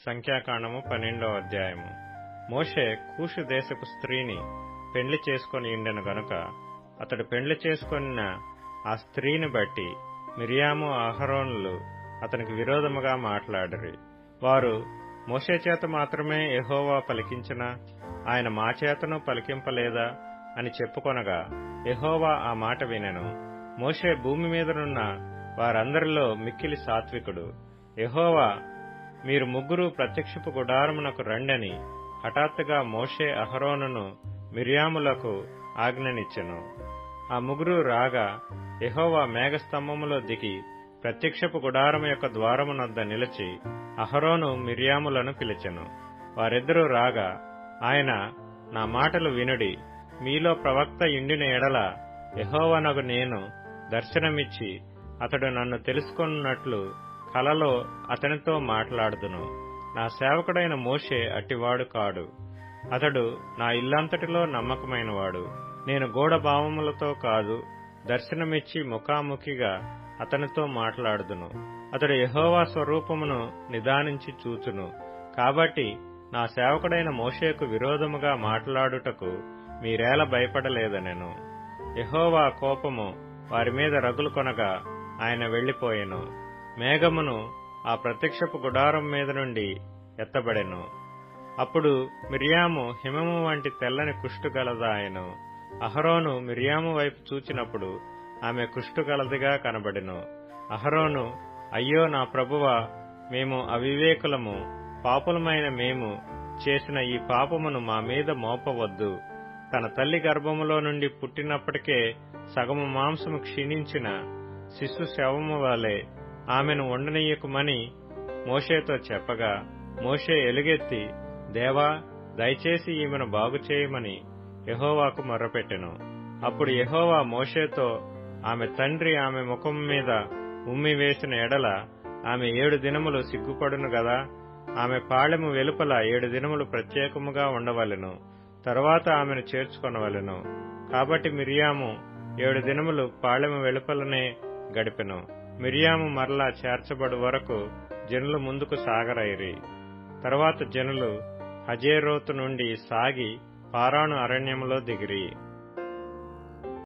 సంఖ్యాకాండము 12వ అధ్యాయము. మోషే కూషు దేశపు స్త్రీని పెండ్లి చేసుకొని ఉండెను గనుక అతడు పెండ్లి చేసుకొనిన ఆ స్త్రీని బట్టి మిరియాము అహరోనులు అతనికి విరోధముగా మాట్లాడిరి. వారు మోషే చేత మాత్రమే యెహోవా పలికించిన ఆయన మా చేతను పలికింపలేదా అని చెప్పుకొనగా యెహోవా ఆ మాట వినెను. మోషే భూమి మీదనున్న వారందరిలో మిక్కిలి సాత్వికుడు. యెహోవా మీరు ముగ్గురు ప్రత్యక్షపు గుడారమునకు రండని హఠాత్తుగా మోషే అహరోనును మిరియాములకు ఆజ్ఞనిచ్చెను. ఆ ముగ్గురు రాగా యెహోవా మేఘస్తంభములో దిగి ప్రత్యక్షపు గుడారము యొక్క ద్వారమునొద్ద నిలిచి అహరోను మిరియాములను పిలిచెను. వారిద్దరూ రాగా ఆయన, నా మాటలు వినుడి, మీలో ప్రవక్త ఇండిన ఎడల యెహోవానగు నేను దర్శనమిచ్చి అతడు నన్ను తెలుసుకొనున్నట్లు కలలో అతనితో మాట్లాడుదును. నా సేవకుడైన మోషే అట్టివాడు కాడు. అతడు నా ఇల్లంతటిలో నమ్మకమైనవాడు. నేను గూఢభావములతో కాదు, దర్శనమిచ్చి ముఖాముఖిగా అతనితో మాట్లాడుదును. అతడు యెహోవా స్వరూపమును నిదానించి చూచును. కాబట్టి నా సేవకుడైన మోషేకు విరోధముగా మాట్లాడుటకు మీరేల భయపడలేదనెను. యెహోవా కోపము వారి మీద రగులు కొనగా ఆయన వెళ్లిపోయెను. మేఘమును ఆ ప్రత్యక్షపు గుడారం మీద నుండి ఎత్తబడెను. అప్పుడు మిరియాము హిమము వంటి తెల్లని కుష్టు గలదాయెను. అహరోను మిరియాము వైపు చూచినప్పుడు ఆమె కుష్టు గలదిగా కనబడెను. అహరోను, అయ్యో నా ప్రభువా, మేము అవివేకులము, పాపులమైన మేము చేసిన ఈ పాపమును మా మీద మోపవద్దు. తన తల్లి గర్భములో నుండి పుట్టినప్పటికే సగము మాంసము క్షీణించిన శిశు శవము వలె ఆమెను ఉండనీయకుమని మోషేతో చెప్పగా మోషే ఎలుగెత్తి, దేవా, దయచేసి ఈమెను బాగుచేయమని యెహోవాకు మొర్రపెట్టెను. అప్పుడు యెహోవా మోషేతో, ఆమె తండ్రి ఆమె ముఖం మీద ఉమ్మి వేసిన ఎడల ఆమె 7 దినములు సిగ్గుపడును గదా. ఆమె పాళెము వెలుపల 7 దినములు ప్రత్యేకముగా ఉండవలెను. తరువాత ఆమెను చేర్చుకొనవలెను. కాబట్టి మిరియాము 7 దినములు పాళెము వెలుపలనే గడిపెను. మిరియాము మరలా చేర్చబడు వరకు జనులు ముందుకు సాగరైరి. తరువాత జనులు హజేరోతు నుండి సాగి పారాను అరణ్యములో దిగిరి.